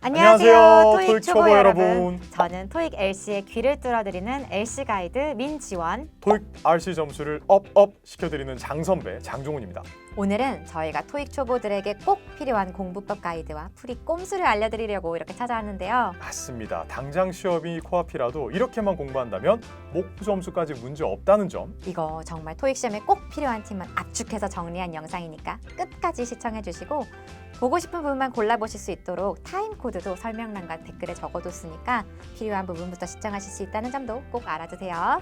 안녕하세요, 토익 토익 초보 초보 여러분. 여러분. 저는 토익 LC의 귀를 뚫어드리는 LC 가이드 민지원. 토익 RC 점수를 업업 시켜드리는 장선배 장종훈입니다. 오늘은 저희가 토익 초보들에게 꼭 필요한 공부법 가이드와 풀이 꼼수를 알려드리려고 이렇게 찾아왔는데요. 맞습니다. 당장 시험이 코앞이라도 이렇게만 공부한다면 목표 점수까지 문제 없다는 점. 이거 정말 토익 시험에 꼭 필요한 팁만 압축해서 정리한 영상이니까 끝까지 시청해주시고 보고 싶은 부분만 골라보실 수 있도록 타임코드도 설명란과 댓글에 적어뒀으니까 필요한 부분부터 시청하실 수 있다는 점도 꼭 알아두세요.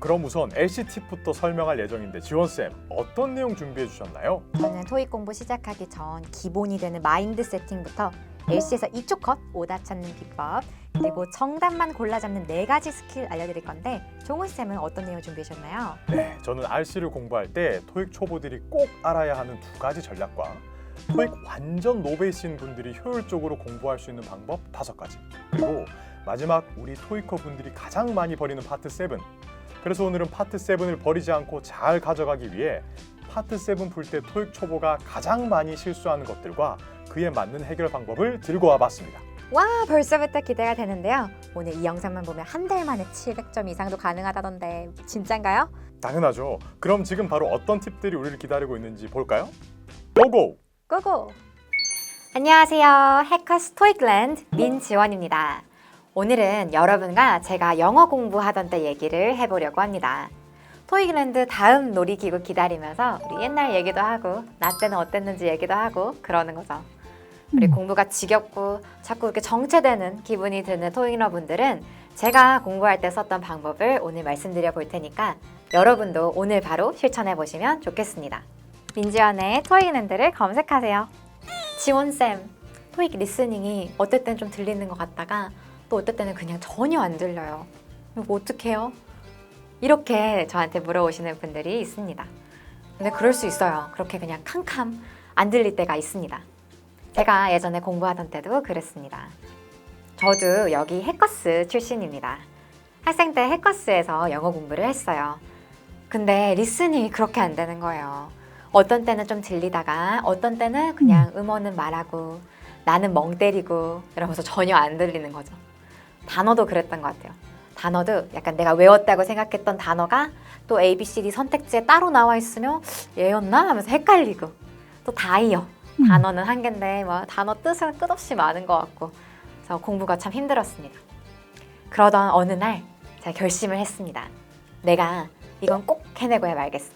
그럼 우선 LC 팁부터 설명할 예정인데 지원쌤 어떤 내용 준비해 주셨나요? 저는 토익 공부 시작하기 전 기본이 되는 마인드 세팅부터 LC에서 2초 컷, 오답 찾는 비법, 그리고 정답만 골라 잡는 4가지 스킬 알려드릴 건데 종훈쌤은 어떤 내용 준비하셨나요? 네, 저는 RC를 공부할 때 토익 초보들이 꼭 알아야 하는 2가지 전략과 토익 완전 노베이스인 분들이 효율적으로 공부할 수 있는 방법 5가지, 그리고 마지막 우리 토익커 분들이 가장 많이 버리는 파트 7. 그래서 오늘은 파트 7을 버리지 않고 잘 가져가기 위해 파트 7 풀 때 토익 초보가 가장 많이 실수하는 것들과 그에 맞는 해결 방법을 들고 와봤습니다. 와, 벌써부터 기대가 되는데요. 오늘 이 영상만 보면 한 달 만에 700점 이상도 가능하다던데 진짠가요? 당연하죠. 그럼 지금 바로 어떤 팁들이 우리를 기다리고 있는지 볼까요? 고고! 고고! 안녕하세요. 해커스 토익랜드 민지원입니다. 오늘은 여러분과 제가 영어 공부하던 때 얘기를 해보려고 합니다. 토익랜드 다음 놀이기구 기다리면서 우리 옛날 얘기도 하고 나 때는 어땠는지 얘기도 하고 그러는 거죠. 우리 공부가 지겹고 자꾸 이렇게 정체되는 기분이 드는 토익러분들은 제가 공부할 때 썼던 방법을 오늘 말씀드려 볼 테니까 여러분도 오늘 바로 실천해 보시면 좋겠습니다. 민지원의 토익랜드를 검색하세요. 지원쌤, 토익 리스닝이 어떨 땐 좀 들리는 것 같다가 또 어떨 때는 그냥 전혀 안 들려요. 이거 어떡해요? 이렇게 저한테 물어보시는 분들이 있습니다. 근데 그럴 수 있어요. 그렇게 그냥 캄캄 안 들릴 때가 있습니다. 제가 예전에 공부하던 때도 그랬습니다. 저도 여기 해커스 출신입니다. 학생 때 해커스에서 영어 공부를 했어요. 근데 리스닝이 그렇게 안 되는 거예요. 어떤 때는 좀 들리다가 어떤 때는 그냥 음어는 말하고 나는 멍 때리고 이러면서 전혀 안 들리는 거죠. 단어도 그랬던 것 같아요. 단어도 약간 내가 외웠다고 생각했던 단어가 또 A, B, C, D 선택지에 따로 나와 있으면 얘였나 하면서 헷갈리고 또 다이어. 단어는 한 개인데 뭐 단어 뜻은 끝없이 많은 것 같고 그래서 공부가 참 힘들었습니다. 그러던 어느 날 제가 결심을 했습니다. 내가 이건 꼭 해내고야 말겠어.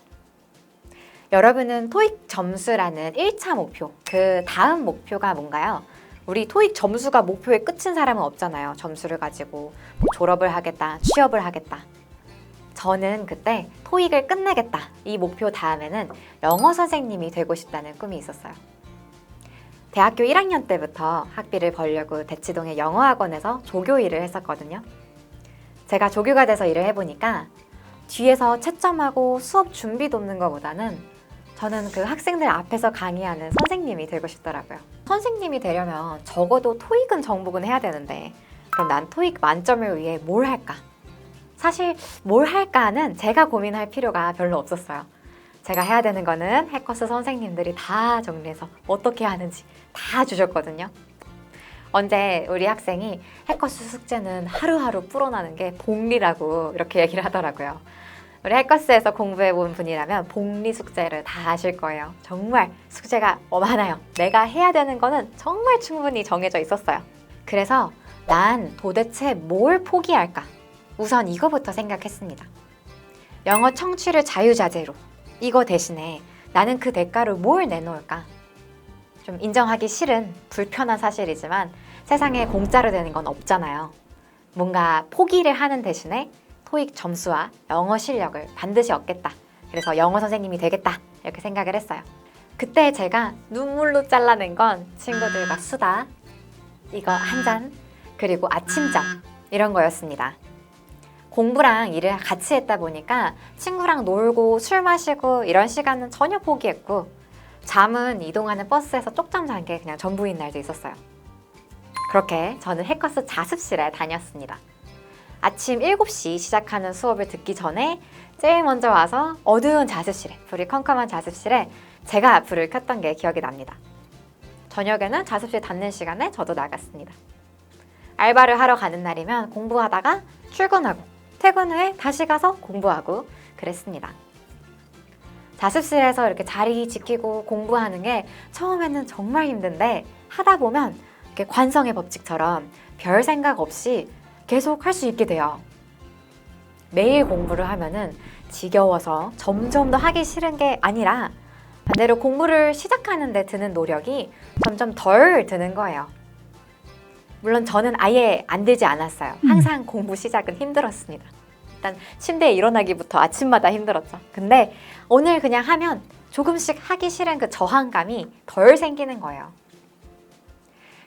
여러분은 토익 점수라는 1차 목표, 그 다음 목표가 뭔가요? 우리 토익 점수가 목표의 끝인 사람은 없잖아요. 점수를 가지고 뭐 졸업을 하겠다, 취업을 하겠다. 저는 그때 토익을 끝내겠다. 이 목표 다음에는 영어 선생님이 되고 싶다는 꿈이 있었어요. 대학교 1학년 때부터 학비를 벌려고 대치동의 영어학원에서 조교 일을 했었거든요. 제가 조교가 돼서 일을 해보니까 뒤에서 채점하고 수업 준비 돕는 것보다는 저는 그 학생들 앞에서 강의하는 선생님이 되고 싶더라고요. 선생님이 되려면 적어도 토익은 정복은 해야 되는데 그럼 난 토익 만점을 위해 뭘 할까? 사실 뭘 할까는 제가 고민할 필요가 별로 없었어요. 제가 해야 되는 거는 해커스 선생님들이 다 정리해서 어떻게 하는지 다 주셨거든요. 언제 우리 학생이 해커스 숙제는 하루하루 풀어나는 게 복리라고 이렇게 얘기를 하더라고요. 우리 해커스에서 공부해본 분이라면 복리 숙제를 다 아실 거예요. 정말 숙제가 많아요. 내가 해야 되는 거는 정말 충분히 정해져 있었어요. 그래서 난 도대체 뭘 포기할까? 우선 이거부터 생각했습니다. 영어 청취를 자유자재로. 이거 대신에 나는 그 대가로 뭘 내놓을까? 좀 인정하기 싫은 불편한 사실이지만 세상에 공짜로 되는 건 없잖아요. 뭔가 포기를 하는 대신에 토익 점수와 영어 실력을 반드시 얻겠다. 그래서 영어 선생님이 되겠다. 이렇게 생각을 했어요. 그때 제가 눈물로 잘라낸 건 친구들과 수다, 이거 한 잔, 그리고 아침잠 이런 거였습니다. 공부랑 일을 같이 했다 보니까 친구랑 놀고 술 마시고 이런 시간은 전혀 포기했고 잠은 이동하는 버스에서 쪽잠 잔 게 그냥 전부인 날도 있었어요. 그렇게 저는 해커스 자습실에 다녔습니다. 아침 7시 시작하는 수업을 듣기 전에 제일 먼저 와서 어두운 자습실에, 불이 컴컴한 자습실에 제가 불을 켰던 게 기억이 납니다. 저녁에는 자습실 닫는 시간에 저도 나갔습니다. 알바를 하러 가는 날이면 공부하다가 출근하고 퇴근 후에 다시 가서 공부하고 그랬습니다. 자습실에서 이렇게 자리 지키고 공부하는 게 처음에는 정말 힘든데 하다 보면 이렇게 관성의 법칙처럼 별 생각 없이 계속 할 수 있게 돼요. 매일 공부를 하면은 지겨워서 점점 더 하기 싫은 게 아니라 반대로 공부를 시작하는 데 드는 노력이 점점 덜 드는 거예요. 물론 저는 아예 안 되지 않았어요. 항상 공부 시작은 힘들었습니다. 일단 침대에 일어나기부터 아침마다 힘들었죠. 근데 오늘 그냥 하면 조금씩 하기 싫은 그 저항감이 덜 생기는 거예요.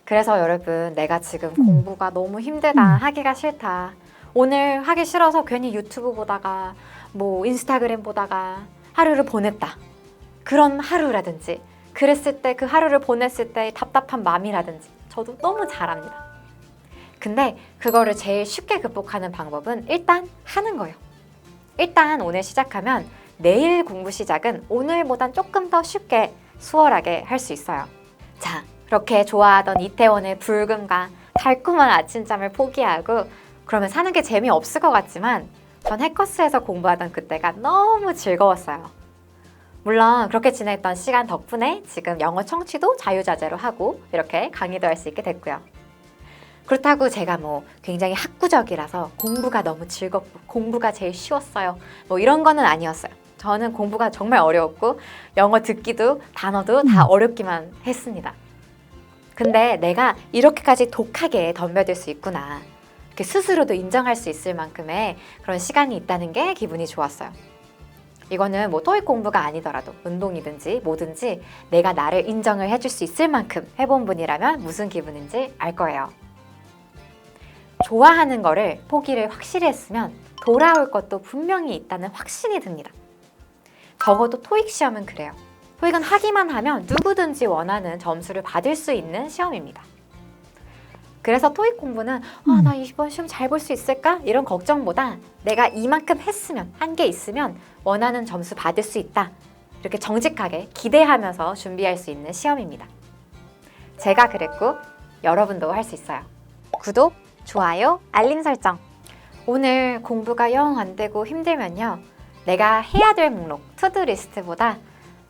그래서 여러분, 내가 지금 공부가 너무 힘들다, 하기가 싫다, 오늘 하기 싫어서 괜히 유튜브 보다가 뭐 인스타그램 보다가 하루를 보냈다, 그런 하루라든지 그랬을 때 그 하루를 보냈을 때의 답답한 마음이라든지 저도 너무 잘 압니다. 근데 그거를 제일 쉽게 극복하는 방법은 일단 하는 거예요. 일단 오늘 시작하면 내일 공부 시작은 오늘보단 조금 더 쉽게 수월하게 할 수 있어요. 자, 그렇게 좋아하던 이태원의 붉음과 달콤한 아침잠을 포기하고 그러면 사는 게 재미없을 것 같지만 전 해커스에서 공부하던 그때가 너무 즐거웠어요. 물론 그렇게 지냈던 시간 덕분에 지금 영어 청취도 자유자재로 하고 이렇게 강의도 할 수 있게 됐고요. 그렇다고 제가 뭐 굉장히 학구적이라서 공부가 너무 즐겁고 공부가 제일 쉬웠어요, 뭐 이런 거는 아니었어요. 저는 공부가 정말 어려웠고 영어 듣기도 단어도 다 어렵기만 했습니다. 근데 내가 이렇게까지 독하게 덤벼들 수 있구나, 이렇게 스스로도 인정할 수 있을 만큼의 그런 시간이 있다는 게 기분이 좋았어요. 이거는 뭐 토익 공부가 아니더라도 운동이든지 뭐든지 내가 나를 인정을 해줄 수 있을 만큼 해본 분이라면 무슨 기분인지 알 거예요. 좋아하는 거를 포기를 확실히 했으면 돌아올 것도 분명히 있다는 확신이 듭니다. 적어도 토익 시험은 그래요. 토익은 하기만 하면 누구든지 원하는 점수를 받을 수 있는 시험입니다. 그래서 토익 공부는 나 이번 시험 잘 볼 수 있을까? 이런 걱정보다 내가 이만큼 했으면, 한 게 있으면 원하는 점수 받을 수 있다, 이렇게 정직하게 기대하면서 준비할 수 있는 시험입니다. 제가 그랬고 여러분도 할 수 있어요. 구독, 좋아요, 알림 설정. 오늘 공부가 영 안 되고 힘들면요, 내가 해야 될 목록, 투두 리스트보다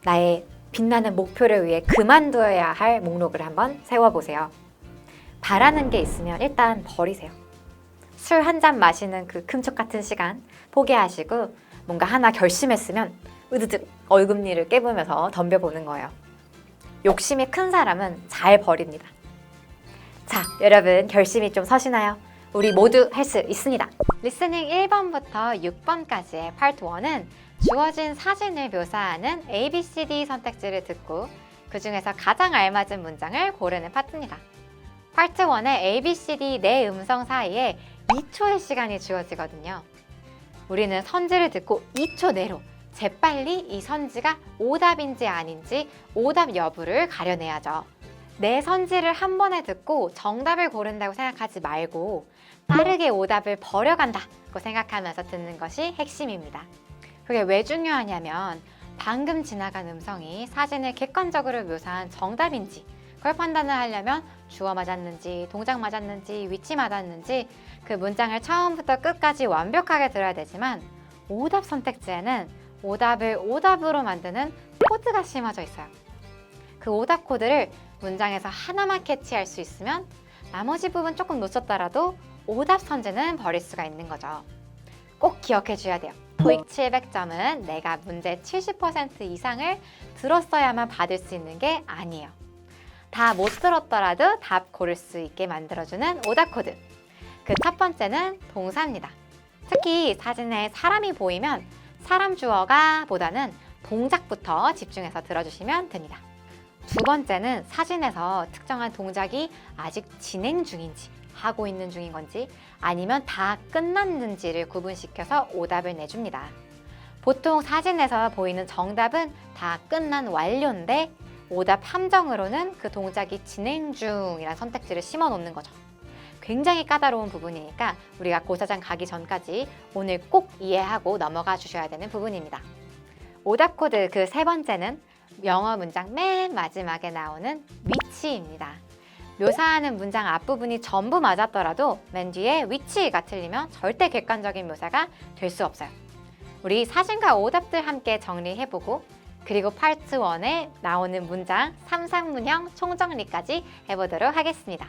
나의 빛나는 목표를 위해 그만둬야 할 목록을 한번 세워보세요. 바라는 게 있으면 일단 버리세요. 술 한 잔 마시는 그 금쪽 같은 시간 포기하시고 뭔가 하나 결심했으면 으드득 얼금니를 깨부면서 덤벼보는 거예요. 욕심이 큰 사람은 잘 버립니다. 자, 여러분 결심이 좀 서시나요? 우리 모두 할 수 있습니다. 리스닝 1번부터 6번까지의 파트 1은 주어진 사진을 묘사하는 ABCD 선택지를 듣고 그 중에서 가장 알맞은 문장을 고르는 파트입니다. 파트 1의 ABCD 네 음성 사이에 2초의 시간이 주어지거든요. 우리는 선지를 듣고 2초 내로 재빨리 이 선지가 오답인지 아닌지 오답 여부를 가려내야죠. 내 선지를 한 번에 듣고 정답을 고른다고 생각하지 말고 빠르게 오답을 버려간다고 생각하면서 듣는 것이 핵심입니다. 그게 왜 중요하냐면 방금 지나간 음성이 사진을 객관적으로 묘사한 정답인지 그걸 판단을 하려면 주어 맞았는지, 동작 맞았는지, 위치 맞았는지 그 문장을 처음부터 끝까지 완벽하게 들어야 되지만 오답 선택지에는 오답을 오답으로 만드는 코드가 심어져 있어요. 그 오답 코드를 문장에서 하나만 캐치할 수 있으면 나머지 부분 조금 놓쳤더라도 오답 선지는 버릴 수가 있는 거죠. 꼭 기억해 줘야 돼요. 토익 700점은 내가 문제 70% 이상을 들었어야만 받을 수 있는 게 아니에요. 다 못 들었더라도 답 고를 수 있게 만들어주는 오답 코드. 그 첫 번째는 동사입니다. 특히 사진에 사람이 보이면 사람 주어가 보다는 동작부터 집중해서 들어주시면 됩니다. 두 번째는 사진에서 특정한 동작이 아직 진행 중인지 하고 있는 중인 건지 아니면 다 끝났는지를 구분시켜서 오답을 내줍니다. 보통 사진에서 보이는 정답은 다 끝난 완료인데 오답 함정으로는 그 동작이 진행 중이라는 선택지를 심어 놓는 거죠. 굉장히 까다로운 부분이니까 우리가 고사장 가기 전까지 오늘 꼭 이해하고 넘어가 주셔야 되는 부분입니다. 오답 코드 그 세 번째는 영어 문장 맨 마지막에 나오는 which입니다. 묘사하는 문장 앞부분이 전부 맞았더라도 맨 뒤에 which가 틀리면 절대 객관적인 묘사가 될 수 없어요. 우리 사진과 오답들 함께 정리해보고 그리고 파트 1에 나오는 문장 3상문형 총정리까지 해보도록 하겠습니다.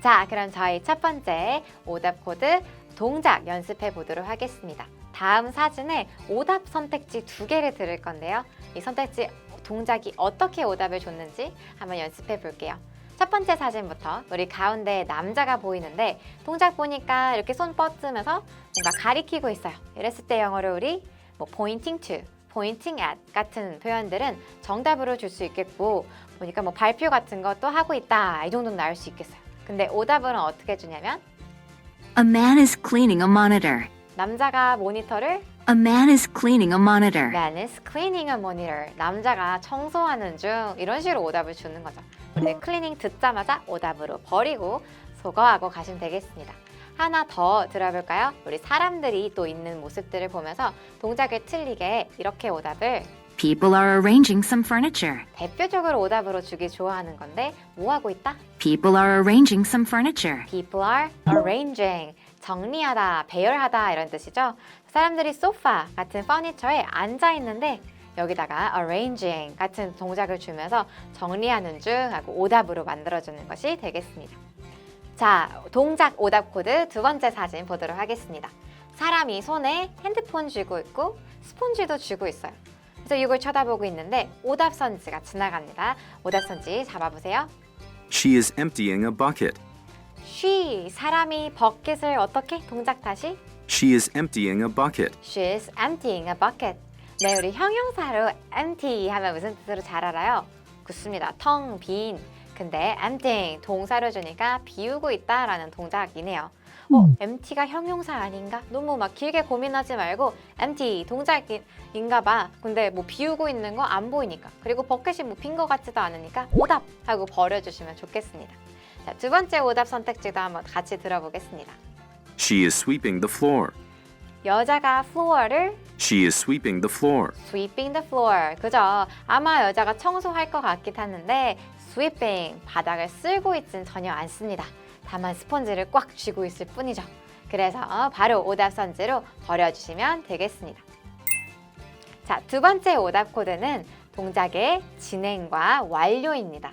자, 그럼 저희 첫 번째 오답 코드 동작 연습해 보도록 하겠습니다. 다음 사진에 오답 선택지 2개를 들을 건데요. 이 선택지 동작이 어떻게 오답을 줬는지 한번 연습해 볼게요. 첫 번째 사진부터 우리 가운데 남자가 보이는데 동작 보니까 이렇게 손 뻗으면서 뭔가 가리키고 있어요. 이랬을 때 영어로 우리 뭐 pointing to, pointing at 같은 표현들은 정답으로 줄 수 있겠고 보니까 뭐 발표 같은 것도 하고 있다 이 정도는 나올 수 있겠어요. 근데 오답은 어떻게 주냐면 A man is cleaning a monitor. 남자가 모니터를 A man is cleaning a monitor. Man is cleaning a monitor. 남자가 청소하는 중 이런 식으로 오답을 주는 거죠. 근데 클리닝 듣자마자 오답으로 버리고 소거하고 가시면 되겠습니다. 하나 더 들어볼까요? 우리 사람들이 또 있는 모습들을 보면서 동작을 틀리게 이렇게 오답을 People are arranging some furniture. 대표적으로 오답으로 주기 좋아하는 건데 뭐 하고 있다? People are arranging some furniture. People are arranging. 정리하다, 배열하다 이런 뜻이죠. 사람들이 소파 같은 퍼니처에 앉아 있는데 여기다가 arranging 같은 동작을 주면서 정리하는 중 하고 오답으로 만들어주는 것이 되겠습니다. 자, 동작 오답 코드 두 번째 사진 보도록 하겠습니다. 사람이 손에 핸드폰 쥐고 있고 스폰지도 쥐고 있어요. 그래서 이걸 쳐다보고 있는데 오답 선지가 지나갑니다. 오답 선지 잡아보세요. She is emptying a bucket. She, 사람이 버킷을 어떻게? 동작 다시. She is emptying a bucket. She is emptying a bucket. 네, 우리 형용사로 empty 하면 무슨 뜻으로 잘 알아요? 굳습니다. 텅 빈. 근데 emptying 동사로 주니까 비우고 있다라는 동작이네요. empty가 형용사 아닌가? 너무 막 길게 고민하지 말고 empty 동작인가 봐. 근데 뭐 비우고 있는 거 안 보이니까. 그리고 버켓이 뭐 빈 거 같지도 않으니까 오답 하고 버려주시면 좋겠습니다. 자, 두 번째 오답 선택지도 한번 같이 들어보겠습니다. She is sweeping the floor. 여자가 floor를 She is sweeping the floor. sweeping the floor. 그죠? 아마 여자가 청소할 것 같긴 하는데 sweeping, 바닥을 쓸고 있진 전혀 않습니다. 다만 스펀지를 꽉 쥐고 있을 뿐이죠. 그래서 바로 오답 선지로 버려주시면 되겠습니다. 자, 두 번째 오답 코드는 동작의 진행과 완료입니다.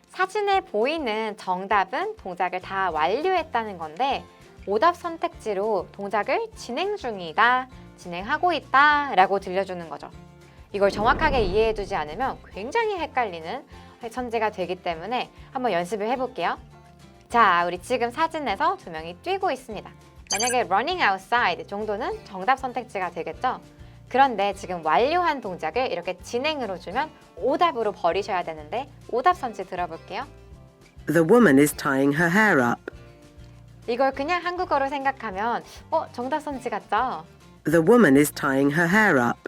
사진에 보이는 정답은 동작을 다 완료했다는 건데 오답 선택지로 동작을 진행 중이다, 진행하고 있다 라고 들려주는 거죠. 이걸 정확하게 이해해두지 않으면 굉장히 헷갈리는 선지가 되기 때문에 한번 연습을 해볼게요. 자, 우리 지금 사진에서 두 명이 뛰고 있습니다. 만약에 running outside 정도는 정답 선택지가 되겠죠? 그런데 지금 완료한 동작을 이렇게 진행으로 주면 오답으로 버리셔야 되는데 오답 선지 들어볼게요. The woman is tying her hair up. 이걸 그냥 한국어로 생각하면 정답 선지 같죠? The woman is tying her hair up.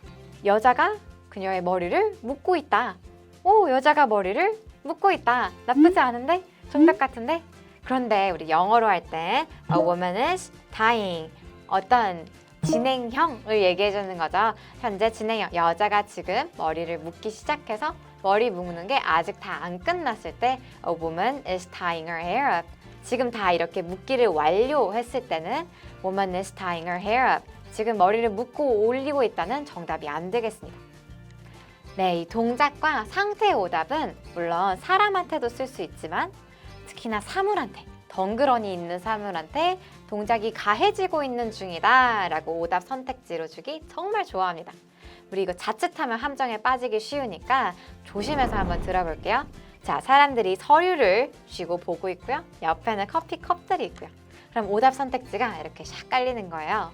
여자가 그녀의 머리를 묶고 있다. 오, 여자가 머리를 묶고 있다. 나쁘지 않은데? 정답 같은데? 그런데 우리 영어로 할 때 A woman is tying 어떤 진행형을 얘기해 주는 거죠. 현재 진행형, 여자가 지금 머리를 묶기 시작해서 머리 묶는 게 아직 다 안 끝났을 때 A woman is tying her hair up. 지금 다 이렇게 묶기를 완료했을 때는 Woman is tying her hair up. 지금 머리를 묶고 올리고 있다는 정답이 안 되겠습니다. 네, 이 동작과 상태 오답은 물론 사람한테도 쓸 수 있지만 특히나 사물한테, 덩그러니 있는 사물한테 동작이 가해지고 있는 중이다 라고 오답 선택지로 주기 정말 좋아합니다. 우리 이거 자칫하면 함정에 빠지기 쉬우니까 조심해서 한번 들어볼게요. 자, 사람들이 서류를 쥐고 보고 있고요. 옆에는 커피 컵들이 있고요. 그럼 오답 선택지가 이렇게 샥 깔리는 거예요.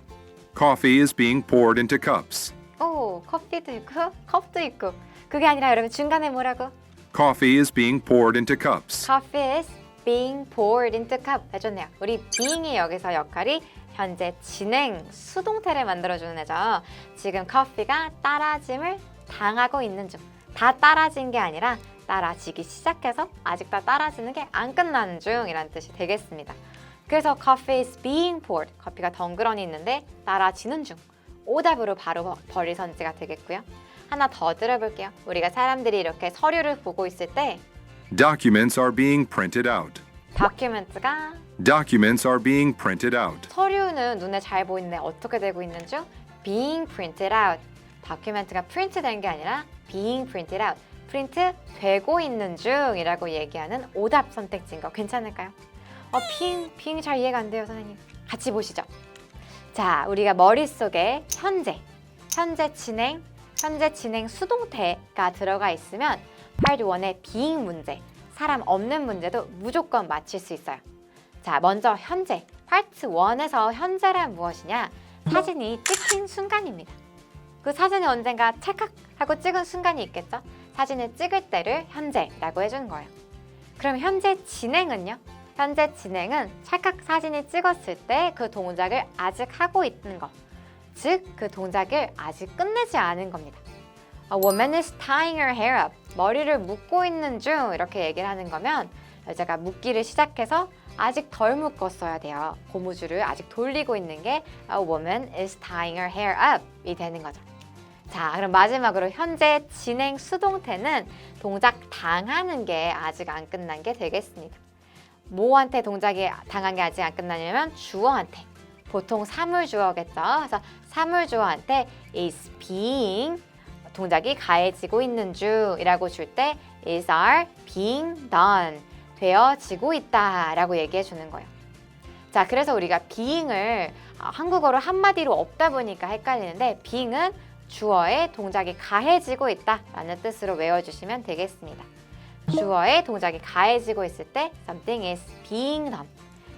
Coffee is being poured into cups. 오, 커피도 있고 컵도 있고. 그게 아니라 여러분 중간에 뭐라고? Coffee is being poured into cups. Coffee is being poured into cup 해줬네요. 우리 being이 여기서 역할이 현재 진행, 수동태를 만들어주는 애죠. 지금 커피가 따라짐을 당하고 있는 중. 다 따라진 게 아니라 따라지기 시작해서 아직 다 따라지는 게 안 끝나는 중이라는 뜻이 되겠습니다. 그래서 coffee is being poured, 커피가 덩그러니 있는데 따라지는 중. 오답으로 바로 버릴 선지가 되겠고요. 하나 더 들어볼게요. 우리가 사람들이 이렇게 서류를 보고 있을 때 Documents are being printed out. 다큐멘트가 Documents are being printed out. 서류는 눈에 잘 보이는데 어떻게 되고 있는 중? being printed out. 다큐멘트가 프린트 된 게 아니라 being printed out. 프린트 되고 있는 중이라고 얘기하는 오답 선택지인 거 괜찮을까요? being 잘 이해가 안 돼요, 선생님. 같이 보시죠. 자, 우리가 머릿속에 현재 진행 수동태가 들어가 있으면 Part 1의 being 문제, 사람 없는 문제도 무조건 맞힐 수 있어요. 자, 먼저 현재, Part 1에서 현재란 무엇이냐? 사진이 찍힌 순간입니다. 그 사진을 언젠가 찰칵하고 찍은 순간이 있겠죠? 사진을 찍을 때를 현재라고 해주는 거예요. 그럼 현재 진행은요? 현재 진행은 찰칵 사진을 찍었을 때 그 동작을 아직 하고 있는 것, 즉 그 동작을 아직 끝내지 않은 겁니다. A woman is tying her hair up. 머리를 묶고 있는 중 이렇게 얘기를 하는 거면 여자가 묶기를 시작해서 아직 덜 묶었어야 돼요. 고무줄을 아직 돌리고 있는 게 A woman is tying her hair up 이 되는 거죠. 자, 그럼 마지막으로 현재 진행 수동태는 동작 당하는 게 아직 안 끝난 게 되겠습니다. 뭐한테 동작이 당한 게 아직 안 끝나냐면 주어한테. 보통 사물주어겠죠. 그래서 사물주어한테 is being 동작이 가해지고 있는 중이라고 줄 때 is are being done 되어지고 있다 라고 얘기해 주는 거예요. 자, 그래서 우리가 being을 한국어로 한마디로 없다 보니까 헷갈리는데 being은 주어의 동작이 가해지고 있다 라는 뜻으로 외워주시면 되겠습니다. 주어의 동작이 가해지고 있을 때 something is being done.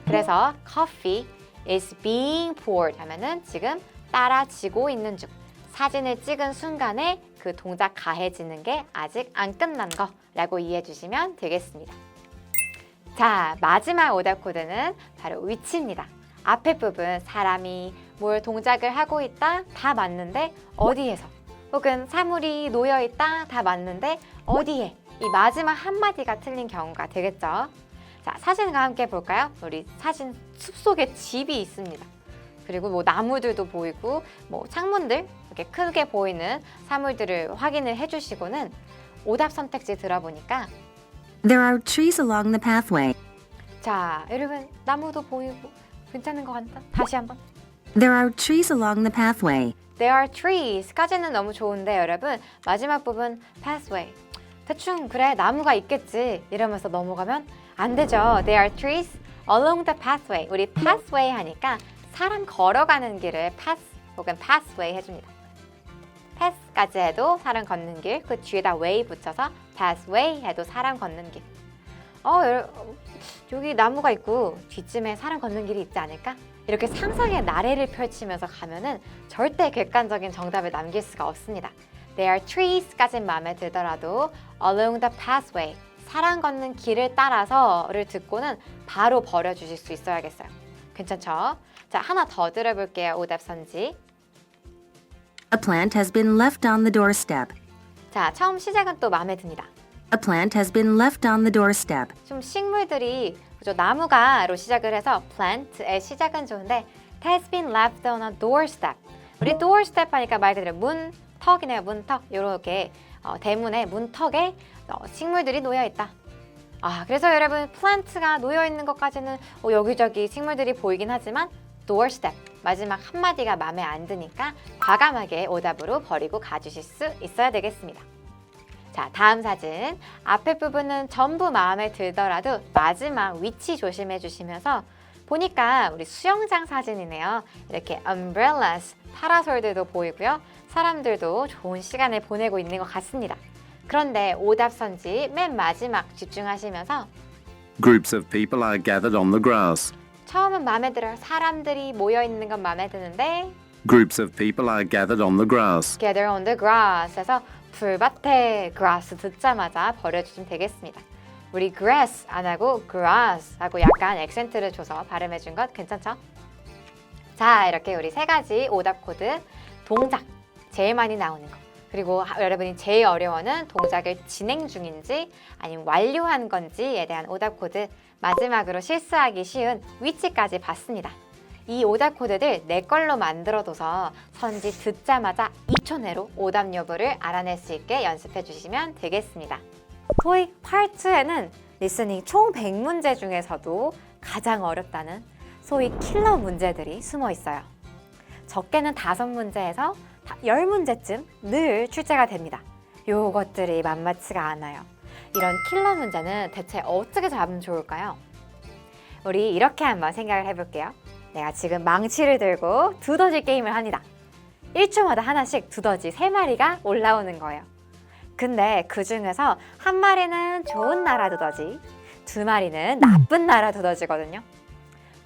그래서 coffee is being poured 하면은 지금 따라지고 있는 중. 사진을 찍은 순간에 그 동작 가해지는 게 아직 안 끝난 거라고 이해해 주시면 되겠습니다. 자, 마지막 오답 코드는 바로 위치입니다. 앞에 부분 사람이 뭘 동작을 하고 있다 다 맞는데 어디에서 혹은 사물이 놓여 있다 다 맞는데 어디에 이 마지막 한마디가 틀린 경우가 되겠죠. 자, 사진과 함께 볼까요? 우리 사진 숲속에 집이 있습니다. 그리고 뭐 나무들도 보이고 뭐 창문들 이렇게 크게 보이는 사물들을 확인을 해주시고는 오답 선택지 들어보니까 There are trees along the pathway. 자, 여러분 나무도 보이고 괜찮은 것 같다. 다시 한번. There are trees along the pathway. There are trees까지는 너무 좋은데 여러분 마지막 부분 pathway 대충 그래 나무가 있겠지 이러면서 넘어가면 안 되죠. There are trees along the pathway. 우리 pathway 하니까 사람 걸어가는 길을 path 혹은 pathway 해줍니다. path까지 해도 사람 걷는 길, 그 뒤에다 way 붙여서 pathway 해도 사람 걷는 길. 여기 나무가 있고 뒤쯤에 사람 걷는 길이 있지 않을까? 이렇게 상상의 나래를 펼치면서 가면은 절대 객관적인 정답을 남길 수가 없습니다. There are trees까진 마음에 들더라도 along the pathway, 사람 걷는 길을 따라서를 듣고는 바로 버려주실 수 있어야겠어요. 괜찮죠? 자, 하나 더 들어볼게요. 오답 선지. A plant has been left on the doorstep. 자, 처음 시작은 또 마음에 듭니다. A plant has been left on the doorstep. 좀 식물들이 그죠? 나무가로 시작을 해서 plant의 시작은 좋은데 it has been left on a doorstep. 우리 doorstep 하니까 말 그대로 문턱이네요. 문턱. 이렇게 대문에 문턱에 식물들이 놓여 있다. 그래서 여러분 plant가 놓여 있는 것까지는 여기저기 식물들이 보이긴 하지만 doorstep 마지막 한마디가 마음에 안 드니까 과감하게 오답으로 버리고 가주실 수 있어야 되겠습니다. 자, 다음 사진. 앞에 부분은 전부 마음에 들더라도 마지막 위치 조심해 주시면서 보니까 우리 수영장 사진이네요. 이렇게 umbrellas, 파라솔들도 보이고요. 사람들도 좋은 시간을 보내고 있는 것 같습니다. 그런데 오답 선지 맨 마지막 집중하시면서 Groups of people are gathered on the grass. 처음은 마음에 들어요. 사람들이 모여 있는 건 마음에 드는데 Groups of people are gathered on the grass. gather on the grass 해서 풀밭에 grass 듣자마자 버려주시면 되겠습니다. 우리 grass 안 하고 grass 하고 약간 액센트를 줘서 발음해 준 것 괜찮죠? 자, 이렇게 우리 세 가지 오답 코드 동작 제일 많이 나오는 거 그리고 여러분이 제일 어려워하는 동작을 진행 중인지 아니면 완료한 건지에 대한 오답 코드 마지막으로 실수하기 쉬운 위치까지 봤습니다. 이 오답 코드들 내 걸로 만들어둬서 선지 듣자마자 2초 내로 오답 여부를 알아낼 수 있게 연습해 주시면 되겠습니다. 토익 파트 2에는 리스닝 총 100문제 중에서도 가장 어렵다는 소위 킬러 문제들이 숨어 있어요. 적게는 5문제에서 10문제쯤 늘 출제가 됩니다. 요것들이 만만치가 않아요. 이런 킬러 문제는 대체 어떻게 잡으면 좋을까요? 우리 이렇게 한번 생각을 해볼게요. 내가 지금 망치를 들고 두더지 게임을 합니다. 1초마다 하나씩 두더지 3마리가 올라오는 거예요. 근데 그 중에서 한 마리는 좋은 나라 두더지, 2마리는 나쁜 나라 두더지거든요.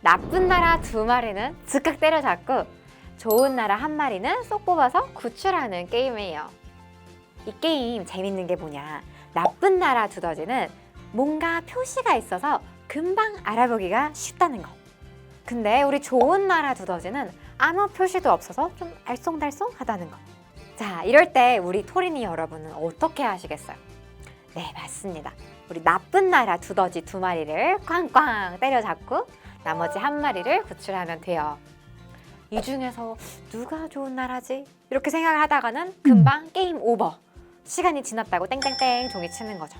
나쁜 나라 2마리는 즉각 때려잡고 좋은 나라 1마리는 쏙 뽑아서 구출하는 게임이에요. 이 게임 재밌는 게 뭐냐? 나쁜 나라 두더지는 뭔가 표시가 있어서 금방 알아보기가 쉽다는 거. 근데 우리 좋은 나라 두더지는 아무 표시도 없어서 좀 알쏭달쏭하다는 거. 자, 이럴 때 우리 토린이 여러분은 어떻게 하시겠어요? 네, 맞습니다. 우리 나쁜 나라 두더지 2마리를 꽝꽝 때려잡고 나머지 1마리를 구출하면 돼요. 이 중에서 누가 좋은 나라지? 이렇게 생각을 하다가는 금방 게임 오버. 시간이 지났다고 땡땡땡 종이 치는 거죠.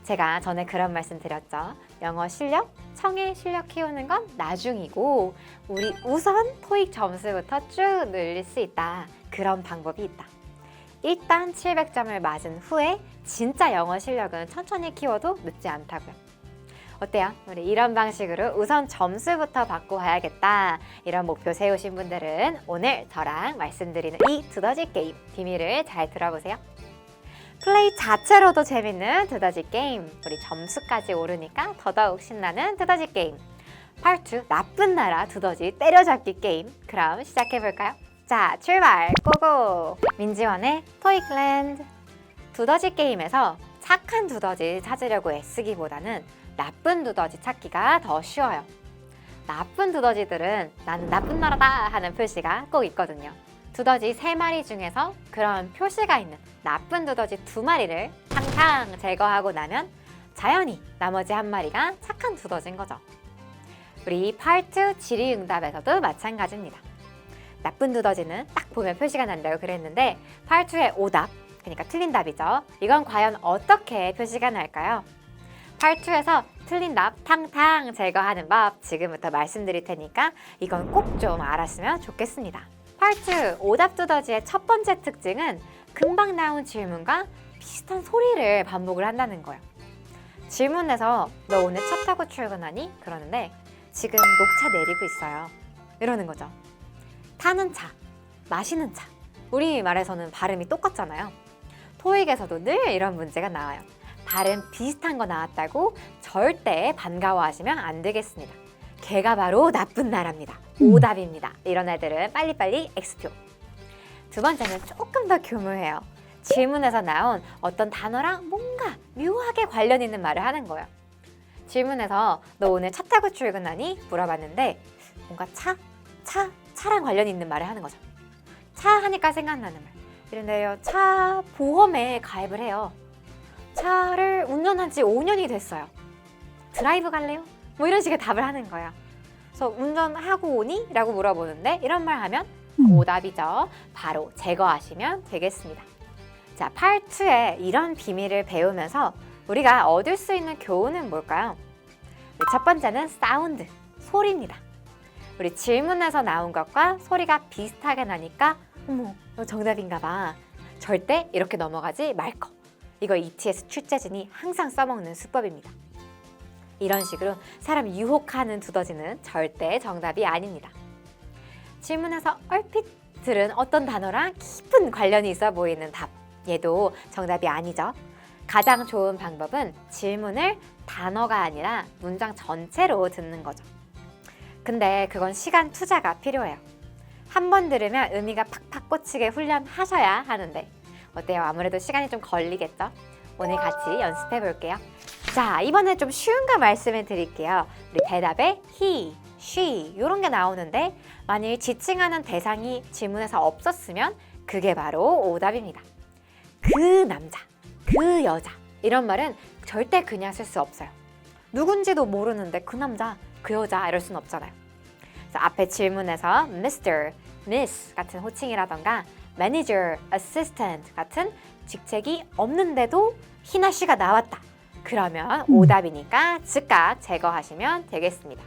제가 전에 그런 말씀 드렸죠. 영어 실력, 청해 실력 키우는 건 나중이고 우리 우선 토익 점수부터 쭉 늘릴 수 있다. 그런 방법이 있다. 일단 700점을 맞은 후에 진짜 영어 실력은 천천히 키워도 늦지 않다고요. 어때요? 우리 이런 방식으로 우선 점수부터 받고 가야겠다. 이런 목표 세우신 분들은 오늘 저랑 말씀드리는 이 두더지 게임 비밀을 잘 들어보세요. 플레이 자체로도 재밌는 두더지 게임, 우리 점수까지 오르니까 더더욱 신나는 두더지 게임. 파트 2 나쁜 나라 두더지 때려잡기 게임. 그럼 시작해볼까요? 자, 출발! 고고! 민지원의 토익랜드. 두더지 게임에서 착한 두더지 찾으려고 애쓰기보다는 나쁜 두더지 찾기가 더 쉬워요. 나쁜 두더지들은 나는 나쁜 나라다 하는 표시가 꼭 있거든요. 두더지 3마리 중에서 그런 표시가 있는 나쁜 두더지 2마리를 탕탕 제거하고 나면 자연히 나머지 1마리가 착한 두더지인 거죠. 우리 파트 질의응답에서도 마찬가지입니다. 나쁜 두더지는 딱 보면 표시가 난다고 그랬는데 파트의 오답, 그러니까 틀린 답이죠. 이건 과연 어떻게 표시가 날까요? 파트2에서 틀린 답 탕탕 제거하는 법 지금부터 말씀드릴 테니까 이건 꼭 좀 알았으면 좋겠습니다. 파트 오답 두더지의 첫 번째 특징은 금방 나온 질문과 비슷한 소리를 반복을 한다는 거예요. 질문에서 너 오늘 차 타고 출근하니? 그러는데 지금 녹차 내리고 있어요. 이러는 거죠. 타는 차, 마시는 차. 우리말에서는 발음이 똑같잖아요. 토익에서도 늘 이런 문제가 나와요. 발음 비슷한 거 나왔다고 절대 반가워하시면 안 되겠습니다. 걔가 바로 나쁜 나라입니다. 오답입니다. 이런 애들은 빨리빨리 X표. 두 번째는 조금 더 교묘해요. 질문에서 나온 어떤 단어랑 뭔가 묘하게 관련 있는 말을 하는 거예요. 질문에서 너 오늘 차 타고 출근하니? 물어봤는데 뭔가 차랑 관련 있는 말을 하는 거죠. 차 하니까 생각나는 말. 이런데요, 차 보험에 가입을 해요. 차를 운전한 지 5년이 됐어요. 드라이브 갈래요? 뭐 이런 식의 답을 하는 거예요. 그래서 운전하고 오니? 라고 물어보는데 이런 말 하면 오답이죠. 바로 제거하시면 되겠습니다. 자, 파트2의 이런 비밀을 배우면서 우리가 얻을 수 있는 교훈은 뭘까요? 첫 번째는 사운드, 소리입니다. 우리 질문에서 나온 것과 소리가 비슷하게 나니까 어머, 이거 정답인가 봐. 절대 이렇게 넘어가지 말 거. 이거 ETS 출제진이 항상 써먹는 수법입니다. 이런 식으로 사람 유혹하는 두더지는 절대 정답이 아닙니다. 질문에서 얼핏 들은 어떤 단어랑 깊은 관련이 있어 보이는 답. 얘도 정답이 아니죠. 가장 좋은 방법은 질문을 단어가 아니라 문장 전체로 듣는 거죠. 근데 그건 시간 투자가 필요해요. 한 번 들으면 의미가 팍팍 꽂히게 훈련하셔야 하는데 어때요? 아무래도 시간이 좀 걸리겠죠? 오늘 같이 연습해 볼게요. 자, 이번에 좀 쉬운 거 말씀을 드릴게요. 우리 대답에 he, she 이런 게 나오는데 만일 지칭하는 대상이 질문에서 없었으면 그게 바로 오답입니다. 그 남자, 그 여자 이런 말은 절대 그냥 쓸 수 없어요. 누군지도 모르는데 그 남자, 그 여자 이럴 순 없잖아요. 그래서 앞에 질문에서 Mr., Miss 같은 호칭이라던가 Manager, Assistant 같은 직책이 없는데도 희나 씨가 나왔다. 그러면 오답이니까 즉각 제거하시면 되겠습니다.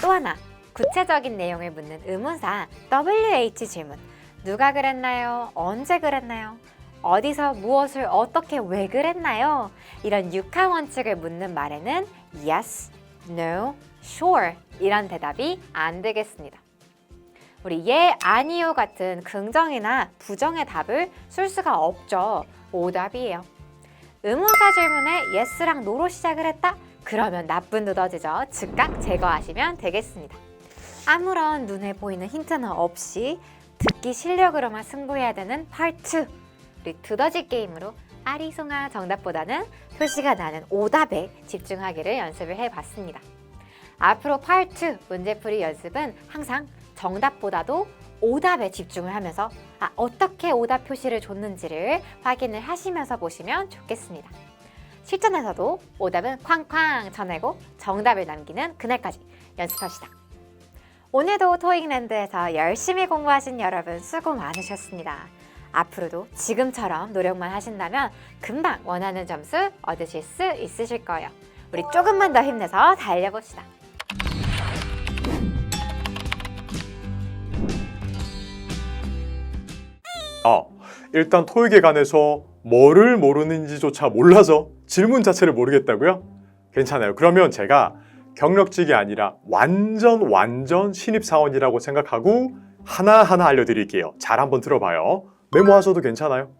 또 하나, 구체적인 내용을 묻는 의문사 WH 질문. 누가 그랬나요? 언제 그랬나요? 어디서 무엇을 어떻게 왜 그랬나요? 이런 육하 원칙을 묻는 말에는 yes, no, sure 이런 대답이 안 되겠습니다. 우리 예, 아니요 같은 긍정이나 부정의 답을 쓸 수가 없죠. 오답이에요. 의문사 질문에 yes랑 no로 시작을 했다? 그러면 나쁜 두더지죠. 즉각 제거하시면 되겠습니다. 아무런 눈에 보이는 힌트는 없이 듣기 실력으로만 승부해야 되는 Part 2. 우리 두더지 게임으로 아리송아 정답보다는 표시가 나는 오답에 집중하기를 연습을 해봤습니다. 앞으로 Part 2 문제풀이 연습은 항상 정답보다도 오답에 집중을 하면서 어떻게 오답 표시를 줬는지를 확인을 하시면서 보시면 좋겠습니다. 실전에서도 오답은 쾅쾅 쳐내고 정답을 남기는 그날까지 연습합시다. 오늘도 토익랜드에서 열심히 공부하신 여러분 수고 많으셨습니다. 앞으로도 지금처럼 노력만 하신다면 금방 원하는 점수 얻으실 수 있으실 거예요. 우리 조금만 더 힘내서 달려봅시다. 일단 토익에 관해서 뭐를 모르는지조차 몰라서 질문 자체를 모르겠다고요? 괜찮아요. 그러면 제가 경력직이 아니라 완전 신입사원이라고 생각하고 하나하나 알려드릴게요. 잘 한번 들어봐요. 메모하셔도 괜찮아요.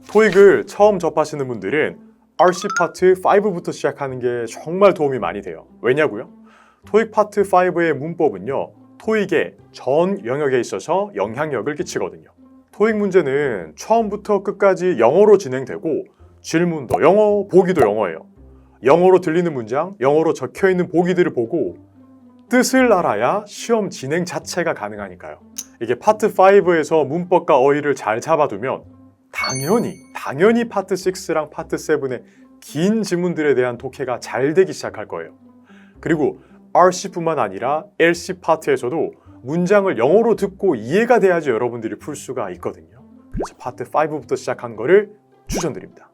토익을 처음 접하시는 분들은 RC 파트 5부터 시작하는 게 정말 도움이 많이 돼요. 왜냐고요? 토익 파트 5의 문법은요, 토익의 전 영역에 있어서 영향력을 끼치거든요. 토익 문제는 처음부터 끝까지 영어로 진행되고 질문도 영어, 보기도 영어예요. 영어로 들리는 문장, 영어로 적혀있는 보기들을 보고 뜻을 알아야 시험 진행 자체가 가능하니까요. 이게 파트 5에서 문법과 어휘를 잘 잡아두면 당연히 파트 6랑 파트 7의 긴 지문들에 대한 독해가 잘 되기 시작할 거예요. 그리고 RC뿐만 아니라 LC 파트에서도 문장을 영어로 듣고 이해가 돼야지 여러분들이 풀 수가 있거든요. 그래서 파트 5부터 시작한 거를 추천드립니다.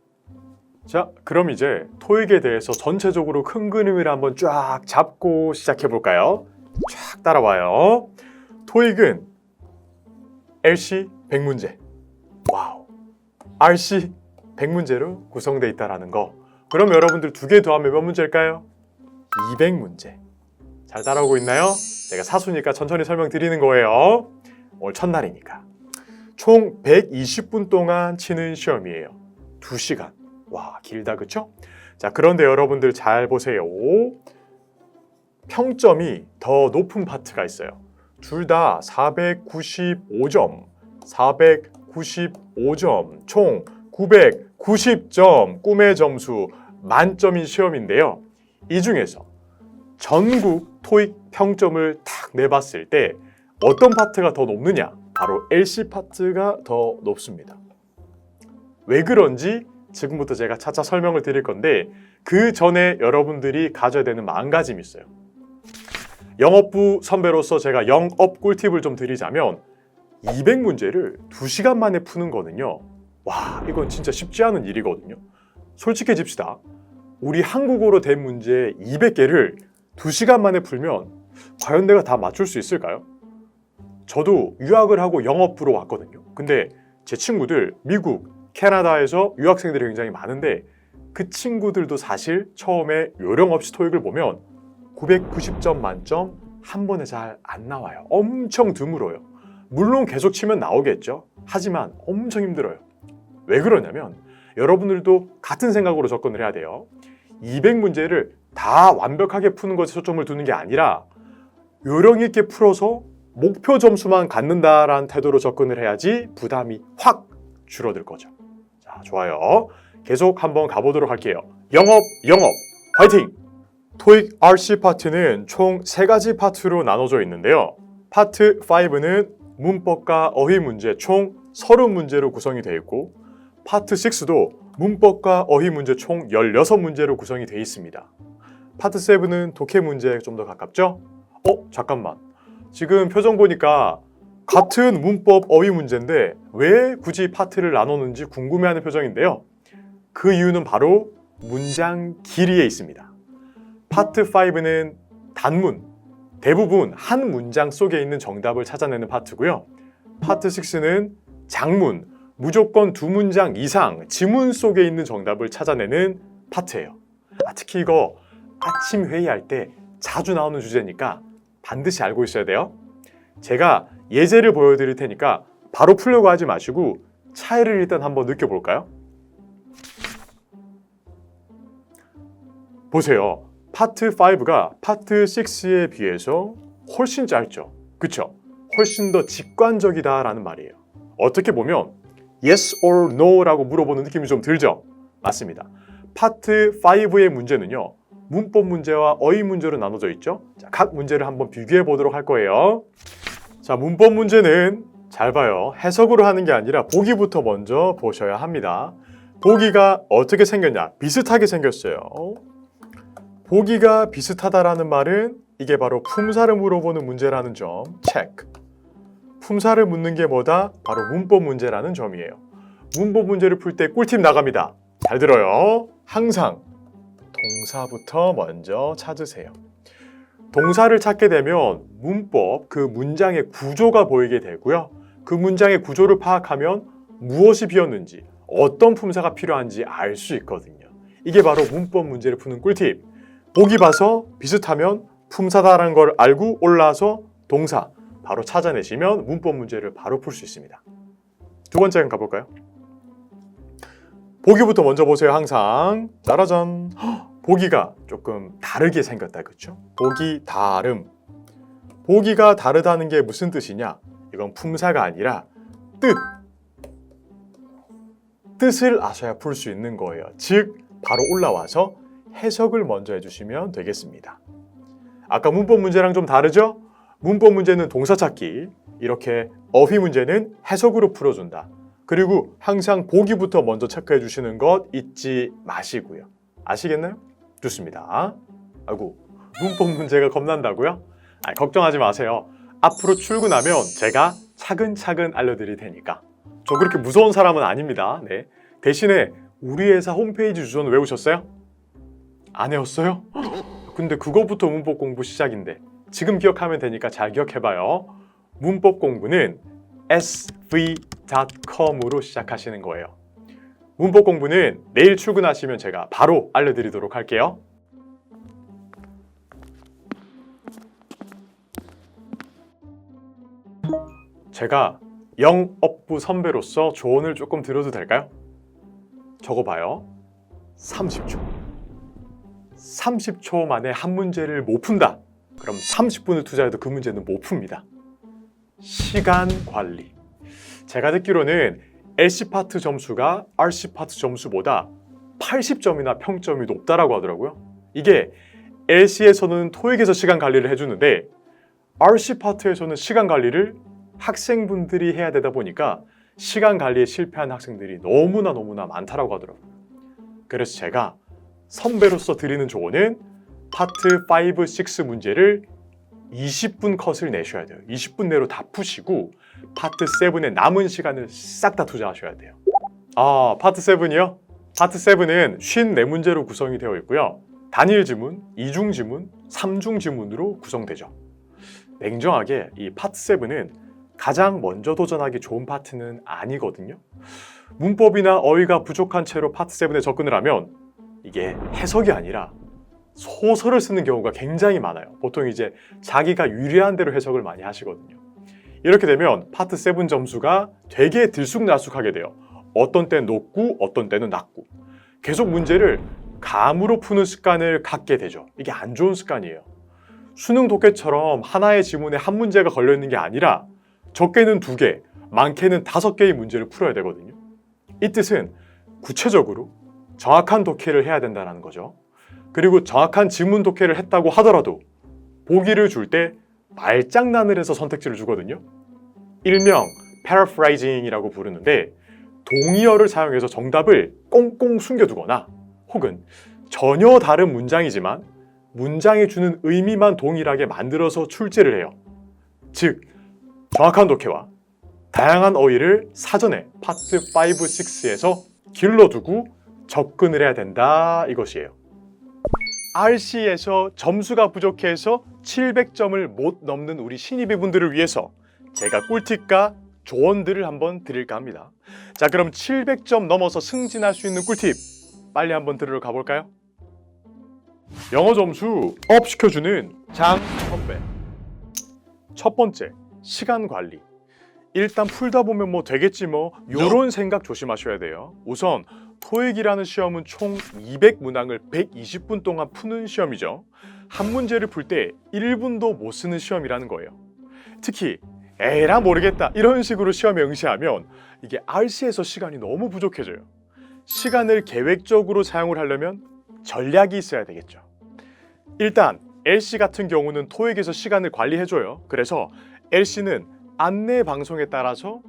자, 그럼 이제 토익에 대해서 전체적으로 큰 그림을 한번 쫙 잡고 시작해 볼까요? 쫙 따라와요. 토익은 LC 100문제, 와우, RC 100문제로 구성되어 있다는 거. 그럼 여러분들 2개 더하면 몇 문제일까요? 200문제. 잘 따라오고 있나요? 제가 사수니까 천천히 설명드리는 거예요. 오늘 첫날이니까. 총 120분 동안 치는 시험이에요. 2시간. 와, 길다, 그쵸? 자, 그런데 여러분들 잘 보세요. 평점이 더 높은 파트가 있어요. 둘 다 495점, 495점, 총 990점, 꿈의 점수 만점인 시험인데요. 이 중에서 전국 토익 평점을 딱 내봤을 때 어떤 파트가 더 높느냐? 바로 LC 파트가 더 높습니다. 왜 그런지 지금부터 제가 차차 설명을 드릴 건데 그 전에 여러분들이 가져야 되는 마음가짐이 있어요. 영업부 선배로서 제가 영업 꿀팁을 좀 드리자면 200문제를 2시간 만에 푸는 거는요, 와, 이건 진짜 쉽지 않은 일이거든요. 솔직해집시다. 우리 한국어로 된 문제 200개를 2시간 만에 풀면 과연 내가 다 맞출 수 있을까요? 저도 유학을 하고 영업부로 왔거든요. 근데 제 친구들 미국, 캐나다에서 유학생들이 굉장히 많은데 그 친구들도 사실 처음에 요령 없이 토익을 보면 990점 만점 한 번에 잘 안 나와요. 엄청 드물어요. 물론 계속 치면 나오겠죠. 하지만 엄청 힘들어요. 왜 그러냐면 여러분들도 같은 생각으로 접근을 해야 돼요. 200문제를 다 완벽하게 푸는 것에 초점을 두는 게 아니라 요령 있게 풀어서 목표 점수만 갖는다라는 태도로 접근을 해야지 부담이 확 줄어들 거죠. 자, 좋아요. 계속 한번 가보도록 할게요. 영업 화이팅! 토익 RC 파트는 총 3가지 파트로 나눠져 있는데요. 파트 5는 문법과 어휘 문제 총 30문제로 구성이 되어 있고 파트 6도 문법과 어휘 문제 총 16문제로 구성이 되어 있습니다. 파트 7은 독해 문제에 좀 더 가깝죠? 잠깐만. 지금 표정 보니까 같은 문법 어휘 문제인데 왜 굳이 파트를 나누는지 궁금해하는 표정인데요. 그 이유는 바로 문장 길이에 있습니다. 파트 5는 단문, 대부분 한 문장 속에 있는 정답을 찾아내는 파트고요. 파트 6는 장문, 무조건 두 문장 이상 지문 속에 있는 정답을 찾아내는 파트예요. 특히 이거 아침 회의할 때 자주 나오는 주제니까 반드시 알고 있어야 돼요. 제가 예제를 보여드릴 테니까 바로 풀려고 하지 마시고 차이를 일단 한번 느껴볼까요? 보세요. 파트 5가 파트 6에 비해서 훨씬 짧죠. 그쵸? 훨씬 더 직관적이다라는 말이에요. 어떻게 보면 yes or no라고 물어보는 느낌이 좀 들죠? 맞습니다. 파트 5의 문제는요. 문법 문제와 어휘 문제로 나눠져 있죠. 자, 각 문제를 한번 비교해 보도록 할 거예요. 자, 문법 문제는 잘 봐요. 해석으로 하는 게 아니라 보기부터 먼저 보셔야 합니다. 보기가 어떻게 생겼냐? 비슷하게 생겼어요. 보기가 비슷하다라는 말은 이게 바로 품사를 물어보는 문제라는 점, 체크. 품사를 묻는 게 뭐다? 바로 문법 문제라는 점이에요. 문법 문제를 풀 때 꿀팁 나갑니다. 잘 들어요. 항상 동사부터 먼저 찾으세요. 동사를 찾게 되면 문법, 그 문장의 구조가 보이게 되고요. 그 문장의 구조를 파악하면 무엇이 비었는지, 어떤 품사가 필요한지 알 수 있거든요. 이게 바로 문법 문제를 푸는 꿀팁. 보기 봐서 비슷하면 품사다라는 걸 알고 올라와서 동사 바로 찾아내시면 문법 문제를 바로 풀 수 있습니다. 두 번째 한번 가볼까요? 보기부터 먼저 보세요. 항상 짜라잔. 보기가 조금 다르게 생겼다, 그렇죠? 보기 다름. 보기가 다르다는 게 무슨 뜻이냐? 이건 품사가 아니라 뜻을 아셔야 풀 수 있는 거예요. 즉 바로 올라와서 해석을 먼저 해주시면 되겠습니다. 아까 문법 문제랑 좀 다르죠? 문법 문제는 동사 찾기, 이렇게 어휘 문제는 해석으로 풀어준다. 그리고 항상 보기부터 먼저 체크해 주시는 것 잊지 마시고요. 아시겠나요? 좋습니다. 아이고, 문법 문제가 겁난다고요? 걱정하지 마세요. 앞으로 출근하면 제가 차근차근 알려드릴 테니까. 저 그렇게 무서운 사람은 아닙니다. 네. 대신에 우리 회사 홈페이지 주소는 외우셨어요? 안 외웠어요? 근데 그거부터 문법 공부 시작인데 지금 기억하면 되니까 잘 기억해봐요. 문법 공부는 sv.com으로 시작하시는 거예요. 문법 공부는 내일 출근하시면 제가 바로 알려드리도록 할게요. 제가 영업부 선배로서 조언을 조금 드려도 될까요? 적어봐요. 30초. 30초 만에 한 문제를 못 푼다. 그럼 30분을 투자해도 그 문제는 못 풉니다. 시간 관리. 제가 듣기로는 LC 파트 점수가 RC 파트 점수보다 80점이나 평점이 높다라고 하더라고요. 이게 LC에서는 토익에서 시간 관리를 해주는데 RC 파트에서는 시간 관리를 학생분들이 해야 되다 보니까 시간 관리에 실패한 학생들이 너무나 많다라고 하더라고요. 그래서 제가 선배로서 드리는 조언은 파트 5, 6 문제를 20분 컷을 내셔야 돼요. 20분 내로 다 푸시고 파트 7에 남은 시간을 싹 다 투자하셔야 돼요. 파트 7이요? 파트 7은 54문제로 구성이 되어 있고요. 단일 지문, 이중 지문, 삼중 지문으로 구성되죠. 냉정하게 이 파트 7은 가장 먼저 도전하기 좋은 파트는 아니거든요. 문법이나 어휘가 부족한 채로 파트 7에 접근을 하면 이게 해석이 아니라 소설을 쓰는 경우가 굉장히 많아요. 보통 이제 자기가 유리한 대로 해석을 많이 하시거든요. 이렇게 되면 파트 7 점수가 되게 들쑥날쑥하게 돼요. 어떤 때는 높고 어떤 때는 낮고. 계속 문제를 감으로 푸는 습관을 갖게 되죠. 이게 안 좋은 습관이에요. 수능 독해처럼 하나의 지문에 한 문제가 걸려있는 게 아니라 적게는 2개, 많게는 5개의 문제를 풀어야 되거든요. 이 뜻은 구체적으로 정확한 독해를 해야 된다는 거죠. 그리고 정확한 지문 독해를 했다고 하더라도 보기를 줄 때 말장난을 해서 선택지를 주거든요. 일명 paraphrasing이라고 부르는데 동의어를 사용해서 정답을 꽁꽁 숨겨두거나 혹은 전혀 다른 문장이지만 문장이 주는 의미만 동일하게 만들어서 출제를 해요. 즉 정확한 독해와 다양한 어휘를 사전에 파트 5, 6에서 길러두고 접근을 해야 된다 이것이에요. RC에서 점수가 부족해서 700점을 못 넘는 우리 신입이 분들을 위해서 제가 꿀팁과 조언들을 한번 드릴까 합니다. 자, 그럼 700점 넘어서 승진할 수 있는 꿀팁 빨리 한번 들으러 가볼까요? 영어 점수 업 시켜주는 장 선배. 첫 번째, 시간 관리. 일단 풀다 보면 뭐 되겠지 뭐 요런 생각 조심하셔야 돼요. 우선 토익이라는 시험은 총 200문항을 120분 동안 푸는 시험이죠. 한 문제를 풀 때 1분도 못 쓰는 시험이라는 거예요. 특히 에라 모르겠다 이런 식으로 시험에 응시하면 이게 RC에서 시간이 너무 부족해져요. 시간을 계획적으로 사용을 하려면 전략이 있어야 되겠죠. 일단 LC 같은 경우는 토익에서 시간을 관리해줘요. 그래서 LC는 안내 방송에 따라서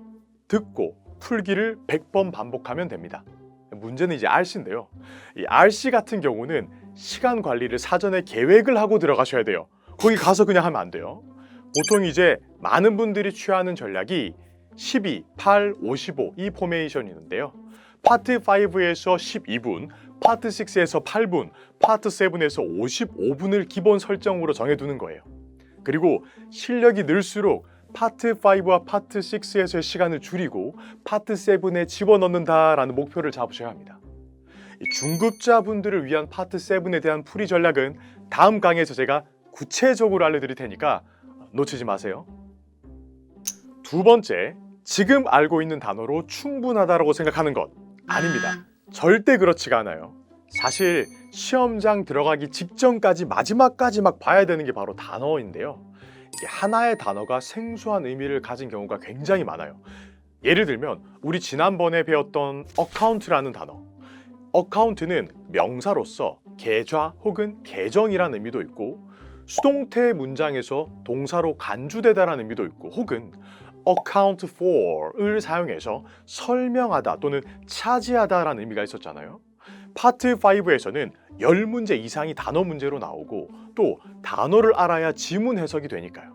듣고 풀기를 100번 반복하면 됩니다. 문제는 이제 RC인데요. 이 RC 같은 경우는 시간 관리를 사전에 계획을 하고 들어가셔야 돼요. 거기 가서 그냥 하면 안 돼요. 보통 이제 많은 분들이 취하는 전략이 12, 8, 55 이 포메이션이 있는데요. 파트 5에서 12분, 파트 6에서 8분, 파트 7에서 55분을 기본 설정으로 정해두는 거예요. 그리고 실력이 늘수록 파트 5와 파트 6에서의 시간을 줄이고 파트 7에 집어넣는다라는 목표를 잡으셔야 합니다. 중급자분들을 위한 파트 7에 대한 풀이 전략은 다음 강의에서 제가 구체적으로 알려드릴 테니까 놓치지 마세요. 두 번째, 지금 알고 있는 단어로 충분하다고 생각하는 것 아닙니다. 절대 그렇지가 않아요. 사실 시험장 들어가기 직전까지 마지막까지 막 봐야 되는 게 바로 단어인데요. 이게 하나의 단어가 생소한 의미를 가진 경우가 굉장히 많아요. 예를 들면 우리 지난번에 배웠던 어카운트라는 단어. 어카운트는 명사로서 계좌 혹은 계정이라는 의미도 있고 수동태 문장에서 동사로 간주되다라는 의미도 있고 혹은 account for를 사용해서 설명하다 또는 차지하다라는 의미가 있었잖아요. 파트 5에서는 10문제 이상이 단어 문제로 나오고 또 단어를 알아야 지문 해석이 되니까요.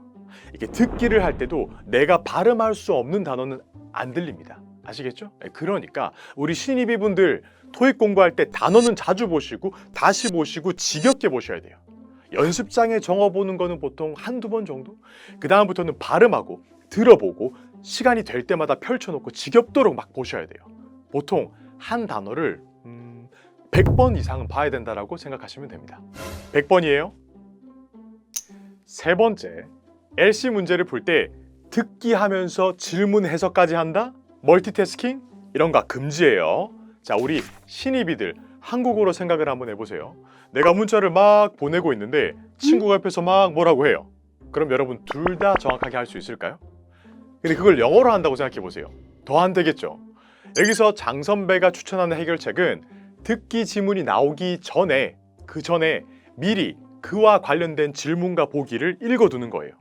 이게 듣기를 할 때도 내가 발음할 수 없는 단어는 안 들립니다. 아시겠죠? 그러니까 우리 신입이 분들 토익 공부할 때 단어는 자주 보시고 다시 보시고 지겹게 보셔야 돼요. 연습장에 적어보는 거는 보통 한두 번 정도? 그 다음부터는 발음하고 들어보고 시간이 될 때마다 펼쳐놓고 지겹도록 막 보셔야 돼요. 보통 한 단어를 100번 이상은 봐야 된다라고 생각하시면 됩니다. 100번이에요. 세 번째, LC 문제를 풀 때 듣기 하면서 질문 해석까지 한다? 멀티태스킹? 이런 거 금지예요. 자, 우리 신입이들 한국어로 생각을 한번 해보세요. 내가 문자를 막 보내고 있는데 친구가 옆에서 막 뭐라고 해요. 그럼 여러분 둘 다 정확하게 할 수 있을까요? 근데 그걸 영어로 한다고 생각해 보세요. 더 안 되겠죠. 여기서 장 선배가 추천하는 해결책은 듣기 지문이 나오기 전에 그 전에 미리 그와 관련된 질문과 보기를 읽어두는 거예요.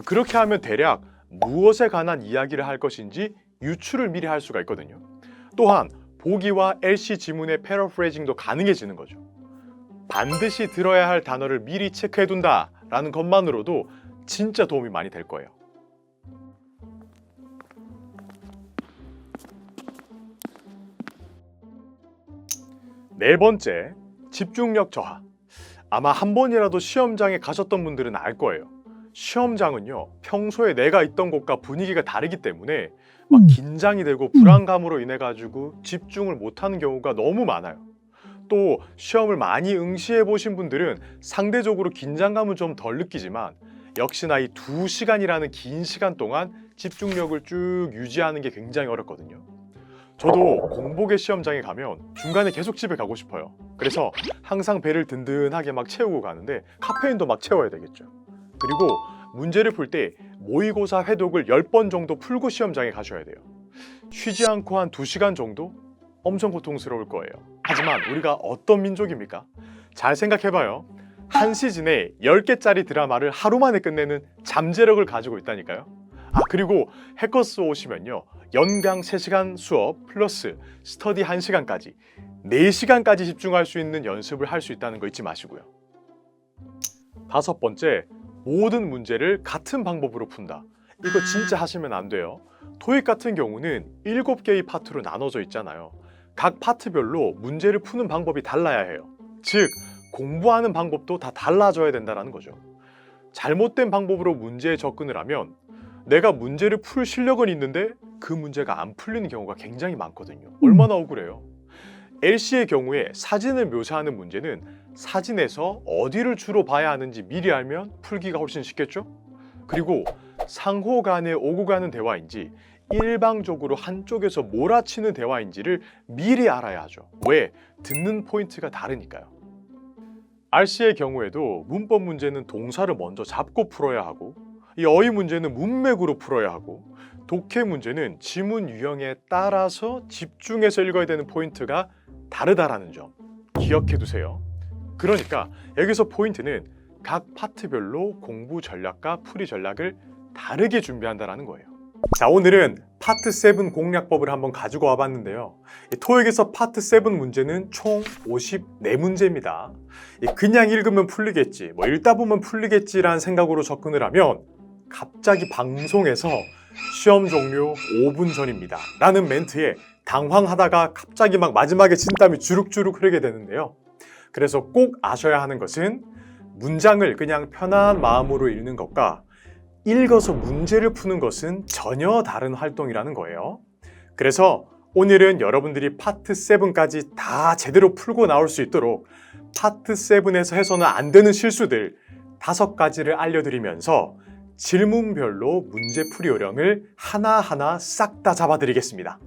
그렇게 하면 대략 무엇에 관한 이야기를 할 것인지 유추를 미리 할 수가 있거든요. 또한 보기와 LC 지문의 패러프레이징도 가능해지는 거죠. 반드시 들어야 할 단어를 미리 체크해둔다라는 것만으로도 진짜 도움이 많이 될 거예요. 네 번째, 집중력 저하. 아마 한 번이라도 시험장에 가셨던 분들은 알 거예요. 시험장은요, 평소에 내가 있던 곳과 분위기가 다르기 때문에 막 긴장이 되고 불안감으로 인해 가지고 집중을 못하는 경우가 너무 많아요. 또 시험을 많이 응시해 보신 분들은 상대적으로 긴장감은 좀 덜 느끼지만 역시나 이 2시간이라는 긴 시간 동안 집중력을 쭉 유지하는 게 굉장히 어렵거든요. 저도 공복에 시험장에 가면 중간에 계속 집에 가고 싶어요. 그래서 항상 배를 든든하게 막 채우고 가는데 카페인도 막 채워야 되겠죠. 그리고 문제를 풀 때 모의고사 회독을 10번 정도 풀고 시험장에 가셔야 돼요. 쉬지 않고 한 2시간 정도? 엄청 고통스러울 거예요. 하지만 우리가 어떤 민족입니까? 잘 생각해봐요. 한 시즌에 10개짜리 드라마를 하루 만에 끝내는 잠재력을 가지고 있다니까요. 그리고 해커스 오시면요, 연강 3시간 수업 플러스 스터디 1시간까지 4시간까지 집중할 수 있는 연습을 할 수 있다는 거 잊지 마시고요. 5번째, 모든 문제를 같은 방법으로 푼다. 이거 진짜 하시면 안 돼요. 토익 같은 경우는 7개의 파트로 나눠져 있잖아요. 각 파트별로 문제를 푸는 방법이 달라야 해요. 즉, 공부하는 방법도 다 달라져야 된다는 거죠. 잘못된 방법으로 문제에 접근을 하면 내가 문제를 풀 실력은 있는데 그 문제가 안 풀리는 경우가 굉장히 많거든요. 얼마나 억울해요. LC의 경우에 사진을 묘사하는 문제는 사진에서 어디를 주로 봐야 하는지 미리 알면 풀기가 훨씬 쉽겠죠? 그리고 상호 간에 오고 가는 대화인지 일방적으로 한쪽에서 몰아치는 대화인지를 미리 알아야 하죠. 왜? 듣는 포인트가 다르니까요. RC의 경우에도 문법 문제는 동사를 먼저 잡고 풀어야 하고, 이 어휘 문제는 문맥으로 풀어야 하고, 독해 문제는 지문 유형에 따라서 집중해서 읽어야 되는 포인트가 다르다라는 점 기억해 두세요. 그러니까 여기서 포인트는 각 파트별로 공부 전략과 풀이 전략을 다르게 준비한다는 거예요. 자, 오늘은 파트 7 공략법을 한번 가지고 와봤는데요. 토익에서 파트 7 문제는 총 54문제입니다. 그냥 읽으면 풀리겠지, 읽다 보면 풀리겠지라는 생각으로 접근을 하면 갑자기 방송에서 시험 종료 5분 전입니다 라는 멘트에 당황하다가 갑자기 막 마지막에 진땀이 주룩주룩 흐르게 되는데요. 그래서 꼭 아셔야 하는 것은 문장을 그냥 편한 마음으로 읽는 것과 읽어서 문제를 푸는 것은 전혀 다른 활동이라는 거예요. 그래서 오늘은 여러분들이 파트 7까지 다 제대로 풀고 나올 수 있도록 파트 7에서 해서는 안 되는 실수들 5가지를 알려드리면서 질문별로 문제풀이 요령을 하나하나 싹 다 잡아드리겠습니다.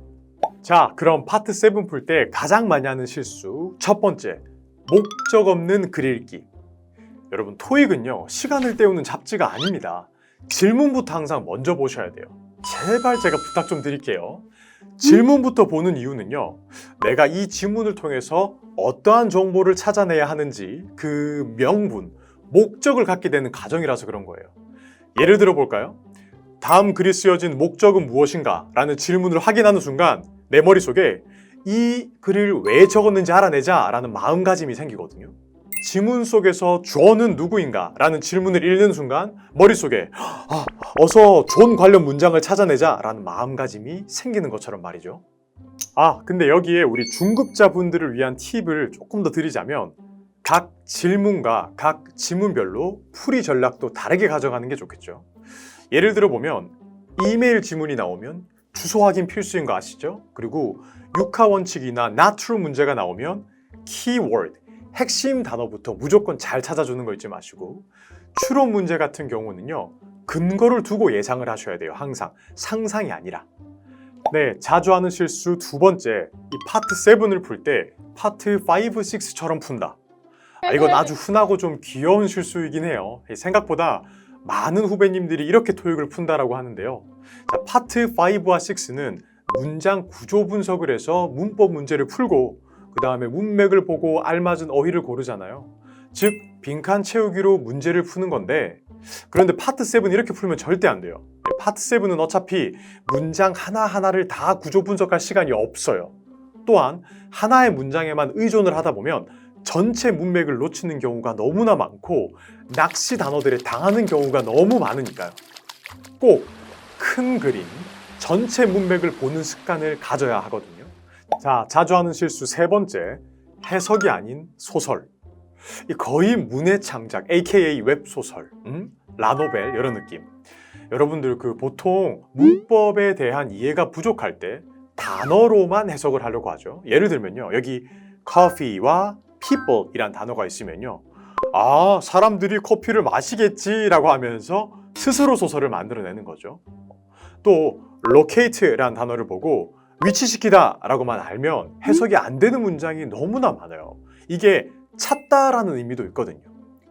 자, 그럼 파트 7 풀 때 가장 많이 하는 실수 첫 번째, 목적 없는 글 읽기. 여러분, 토익은요 시간을 때우는 잡지가 아닙니다. 질문부터 항상 먼저 보셔야 돼요. 제발 제가 부탁 좀 드릴게요. 질문부터 보는 이유는요, 내가 이 질문을 통해서 어떠한 정보를 찾아내야 하는지 그 명분, 목적을 갖게 되는 과정이라서 그런 거예요. 예를 들어 볼까요? 다음 글이 쓰여진 목적은 무엇인가? 라는 질문을 확인하는 순간 내 머릿속에 이 글을 왜 적었는지 알아내자 라는 마음가짐이 생기거든요. 지문 속에서 존은 누구인가? 라는 질문을 읽는 순간 머릿속에 어서 존 관련 문장을 찾아내자 라는 마음가짐이 생기는 것처럼 말이죠. 근데 여기에 우리 중급자분들을 위한 팁을 조금 더 드리자면 각 질문과 각 지문별로 풀이 전략도 다르게 가져가는 게 좋겠죠. 예를 들어 보면 이메일 지문이 나오면 주소 확인 필수인 거 아시죠? 그리고 육하 원칙이나 not true 문제가 나오면 키워드, 핵심 단어부터 무조건 잘 찾아주는 거 잊지 마시고, 추론 문제 같은 경우는요 근거를 두고 예상을 하셔야 돼요. 항상 상상이 아니라. 네, 자주 하는 실수 두 번째, 이 파트 7을 풀 때 파트 5, 6처럼 푼다. 이건 아주 흔하고 좀 귀여운 실수이긴 해요. 생각보다 많은 후배님들이 이렇게 토익을 푼다라고 하는데요. 자, 파트 5와 6는 문장 구조 분석을 해서 문법 문제를 풀고 그 다음에 문맥을 보고 알맞은 어휘를 고르잖아요. 즉 빈칸 채우기로 문제를 푸는 건데, 그런데 파트 7 이렇게 풀면 절대 안 돼요. 파트 7은 어차피 문장 하나하나를 다 구조 분석할 시간이 없어요. 또한 하나의 문장에만 의존을 하다 보면 전체 문맥을 놓치는 경우가 너무나 많고 낚시 단어들에 당하는 경우가 너무 많으니까요. 꼭 큰 그림, 전체 문맥을 보는 습관을 가져야 하거든요. 자, 자주 하는 실수 세 번째, 해석이 아닌 소설. 거의 문의 창작, aka 웹소설, 라노벨 이런 느낌. 여러분들 보통 문법에 대한 이해가 부족할 때 단어로만 해석을 하려고 하죠. 예를 들면요, 여기 coffee와 people 이란 단어가 있으면요, 사람들이 커피를 마시겠지라고 하면서 스스로 소설을 만들어내는 거죠. 또 locate라는 단어를 보고 위치시키다 라고만 알면 해석이 안 되는 문장이 너무나 많아요. 이게 찾다라는 의미도 있거든요.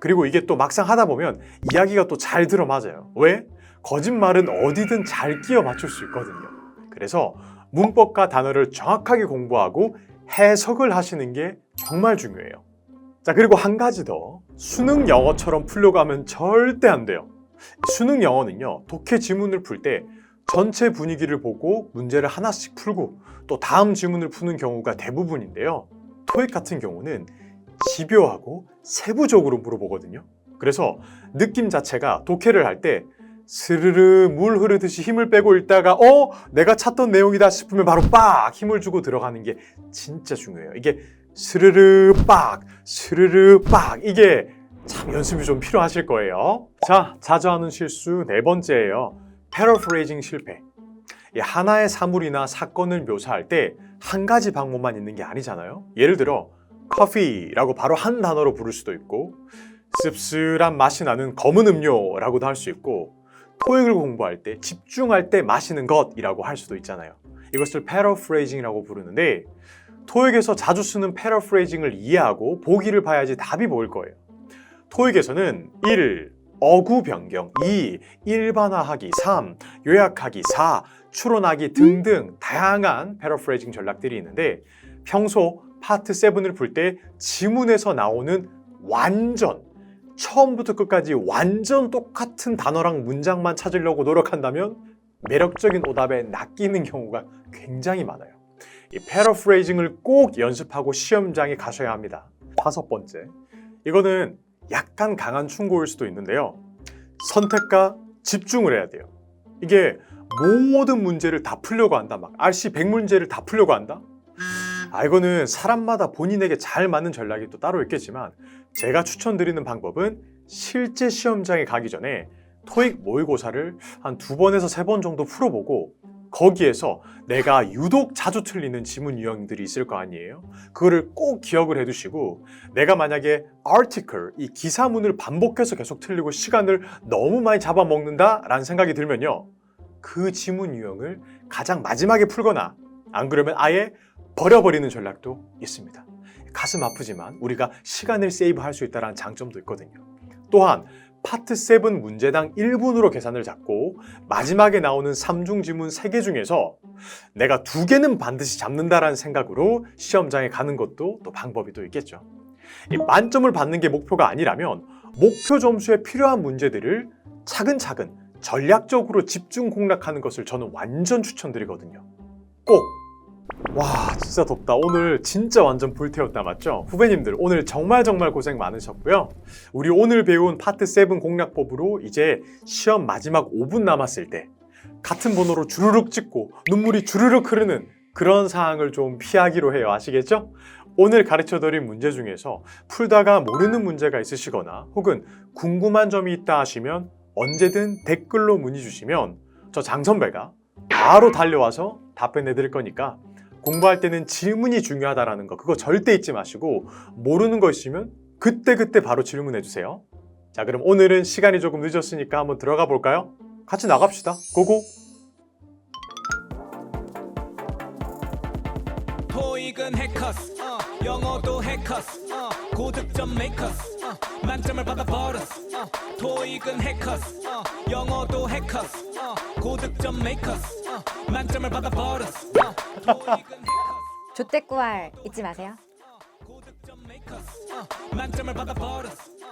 그리고 이게 또 막상 하다 보면 이야기가 또 잘 들어맞아요. 왜? 거짓말은 어디든 잘 끼워 맞출 수 있거든요. 그래서 문법과 단어를 정확하게 공부하고 해석을 하시는 게 정말 중요해요. 자, 그리고 한 가지 더, 수능 영어처럼 풀려고 하면 절대 안 돼요. 수능 영어는요, 독해 지문을 풀 때 전체 분위기를 보고 문제를 하나씩 풀고 또 다음 지문을 푸는 경우가 대부분인데요. 토익 같은 경우는 집요하고 세부적으로 물어보거든요. 그래서 느낌 자체가 독해를 할 때 스르르 물 흐르듯이 힘을 빼고 읽다가 내가 찾던 내용이다 싶으면 바로 빡 힘을 주고 들어가는 게 진짜 중요해요. 이게 스르르 빡 이게 참 연습이 좀 필요하실 거예요. 자, 자주 하는 실수 네 번째예요. paraphrasing 실패. 이 하나의 사물이나 사건을 묘사할 때 한 가지 방법만 있는 게 아니잖아요. 예를 들어 커피라고 바로 한 단어로 부를 수도 있고 씁쓸한 맛이 나는 검은 음료라고도 할 수 있고 토익을 공부할 때 집중할 때 마시는 것이라고 할 수도 있잖아요. 이것을 paraphrasing이라고 부르는데 토익에서 자주 쓰는 paraphrasing을 이해하고 보기를 봐야지 답이 보일 거예요. 토익에서는 1. 어구 변경, 2. 일반화하기, 3. 요약하기, 4. 추론하기 등등 다양한 paraphrasing 전략들이 있는데 평소 파트 7을 풀 때 지문에서 나오는 완전 처음부터 끝까지 완전 똑같은 단어랑 문장만 찾으려고 노력한다면 매력적인 오답에 낚이는 경우가 굉장히 많아요. 이 paraphrasing을 꼭 연습하고 시험장에 가셔야 합니다. 다섯 번째, 이거는 약간 강한 충고일 수도 있는데요. 선택과 집중을 해야 돼요. 이게 모든 문제를 다 풀려고 한다. 막 RC 100문제를 다 풀려고 한다? 이거는 사람마다 본인에게 잘 맞는 전략이 또 따로 있겠지만 제가 추천드리는 방법은 실제 시험장에 가기 전에 토익 모의고사를 한 2번에서 3번 정도 풀어보고 거기에서 내가 유독 자주 틀리는 지문 유형들이 있을 거 아니에요? 그거를 꼭 기억을 해두시고 내가 만약에 article, 이 기사문을 반복해서 계속 틀리고 시간을 너무 많이 잡아먹는다 라는 생각이 들면요, 그 지문 유형을 가장 마지막에 풀거나 안 그러면 아예 버려버리는 전략도 있습니다. 가슴 아프지만 우리가 시간을 세이브할 수 있다는 장점도 있거든요. 또한 파트 7 문제당 1분으로 계산을 잡고 마지막에 나오는 3중 지문 3개 중에서 내가 2개는 반드시 잡는다라는 생각으로 시험장에 가는 것도 또 방법이 또 있겠죠. 이 만점을 받는 게 목표가 아니라면 목표 점수에 필요한 문제들을 차근차근 전략적으로 집중 공략하는 것을 저는 완전 추천드리거든요. 꼭! 와, 진짜 덥다. 오늘 진짜 완전 불태웠다, 맞죠? 후배님들 오늘 정말 고생 많으셨고요. 우리 오늘 배운 파트 7 공략법으로 이제 시험 마지막 5분 남았을 때 같은 번호로 주르륵 찍고 눈물이 주르륵 흐르는 그런 상황을 좀 피하기로 해요. 아시겠죠? 오늘 가르쳐드린 문제 중에서 풀다가 모르는 문제가 있으시거나 혹은 궁금한 점이 있다 하시면 언제든 댓글로 문의 주시면 저 장선배가 바로 달려와서 답변해 드릴 거니까 공부할 때는 질문이 중요하다라는 거 그거 절대 잊지 마시고 모르는 거 있으면 그때 바로 질문해 주세요. 자, 그럼 오늘은 시간이 조금 늦었으니까 한번 들어가 볼까요? 같이 나갑시다. 고고! 토익은 해커스, 영어도 해커스, 고득점 메이커스, 만점을 받아 버렸어. 토익은 해커스, 영어도 해커스, 고득점 메이커스, 만점을 받아 버렸어. 토익은 해커스, 조태꾸알 잊지 마세요. 고득점 메이커스, 만점을 받아 버렸어.